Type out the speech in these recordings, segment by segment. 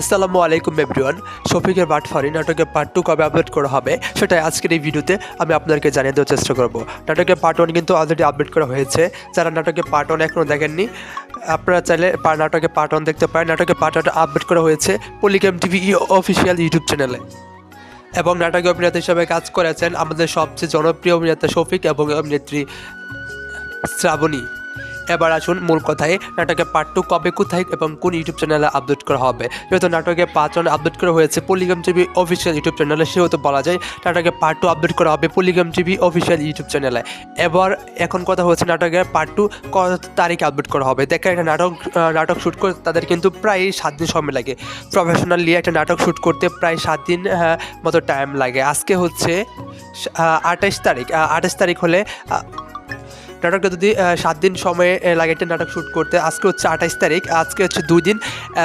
আসসালামু আলাইকুম এভরিওয়ান। শফিকের বাটফারি নাটকের পার্ট 2 কবে আপলোড করা হবে সেটাই আজকের এই ভিডিওতে আমি আপনাদেরকে জানিয়ে দেওয়ার চেষ্টা করব। নাটকের পার্ট 1 কিন্তু অলরেডি আপলোড করা হয়েছে। যারা নাটকের পার্ট 1 এখনও দেখেননি আপনারা চাইলে নাটকের পার্ট 1 দেখতে পারেন। নাটকের পার্ট 1 আপলোড করা হয়েছে পলিগ্রাম টিভি অফিসিয়াল ইউটিউব চ্যানেলে। এবং নাটকে অভিনেতা হিসেবে কাজ করেছেন আমাদের সবচেয়ে জনপ্রিয় অভিনেতা শফিক এবং অভিনেত্রী শ্রাবণী। এবার আসুন মূল কথায়, নাটকের পার্ট 2 কবে, কোথায় এবং কোন ইউটিউব চ্যানেলে আপলোড করা হবে। যেহেতু নাটকের পার্ট 1 আপলোড করা হয়েছে পলিগ্রাম টিভি অফিসিয়াল ইউটিউব চ্যানেলে, সেহেতু বলা যায় নাটকের পার্ট 2 আপলোড করা হবে পলিগ্রাম টিভি অফিসিয়াল ইউটিউব চ্যানেলে। এখন কথা হচ্ছে নাটকের পার্ট 2 কত তারিখে আপলোড করা হবে। দেখেন একটা নাটক শ্যুট করতে তাদের কিন্তু প্রায় 7 দিন সময় লাগে। প্রফেশনালি একটা নাটক শ্যুট করতে প্রায় 7 দিন মতো টাইম লাগে। আজকে হচ্ছে 28 তারিখ। 28 তারিখ হলে নাটকটা যদি 7 দিন সময় লাগে একটা নাটক শ্যুট করতে। আজকে হচ্ছে 28 তারিখ, আজকে হচ্ছে 2 দিন,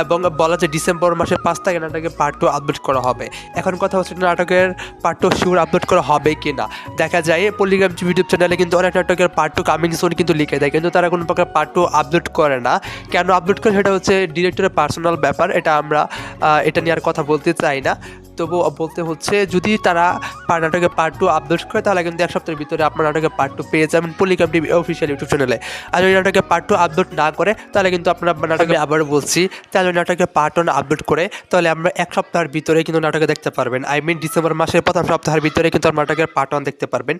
এবং বলা যায় ডিসেম্বর মাসের 5 তারিখে নাটকের পার্ট 2 আপলোড করা হবে। এখন কথা হচ্ছে নাটকের পার্ট 2 শিওর আপলোড করা হবে কি না। দেখা যায় পলিগ্রাম ইউটিউব চ্যানেলে কিন্তু অনেক নাটকের পার্ট 2 কামিং সুন কিন্তু লিখে দেয়, কিন্তু তারা কোনো প্রকার পার্ট 2 আপলোড করে না। কেন আপলোড করে সেটা হচ্ছে ডিরেক্টরের পার্সোনাল ব্যাপার, এটা নিয়ে আর কথা বলতে চাই না। তবু বলতে হচ্ছে যদি তারা নাটকের পার্ট 2 আপলোড করে তাহলে কিন্তু এক সপ্তাহের ভিতরে আপনার নাটকের পার্ট 2 পেয়ে যাবেন পলিগ্রাম টিভি অফিসিয়াল ইউটিউব চ্যানেলে। আর যদি নাটকের পার্ট 2 আপলোড না করে তাহলে কিন্তু আপনার নাটকে আবার বলছি, তাহলে নাটকের পার্ট 1 আপলোড করে তাহলে আমরা এক সপ্তাহের ভিতরে কিন্তু নাটকে দেখতে পারবেন। ডিসেম্বর মাসের প্রথম সপ্তাহের ভিতরে কিন্তু আপনার নাটকের পার্ট 1 দেখতে পারবেন।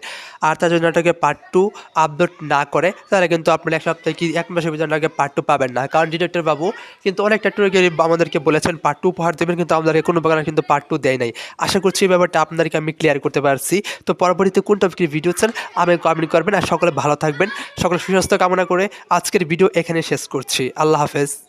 আর তার যদি নাটকের পার্ট 2 আপলোড না করে তাহলে কিন্তু আপনার এক সপ্তাহে কি এক মাসের ভিতরে নাটকের পার্ট 2 পাবেন না। কারণ ডিরেক্টর বাবু কিন্তু অনেক ডিরেক্টরকে আমাদেরকে বলেছেন পার্ট 2 উপহার দেবেন, কিন্তু আমাদেরকে কোনো প্রকার কিন্তু পার্ট 2 দেয় নাই। আশা করছি এই ব্যাপারটা আপনাদেরকে আমি ক্লিয়ার করতে পারছি। তো পরবর্তীতে কোন টপিকের ভিডিও চান আমি কমেন্ট করবেন। আর সকলে ভালো থাকবেন, সকলে সুস্বাস্থ্য কামনা করে আজকের ভিডিও এখানে শেষ করছি। আল্লাহ হাফেজ।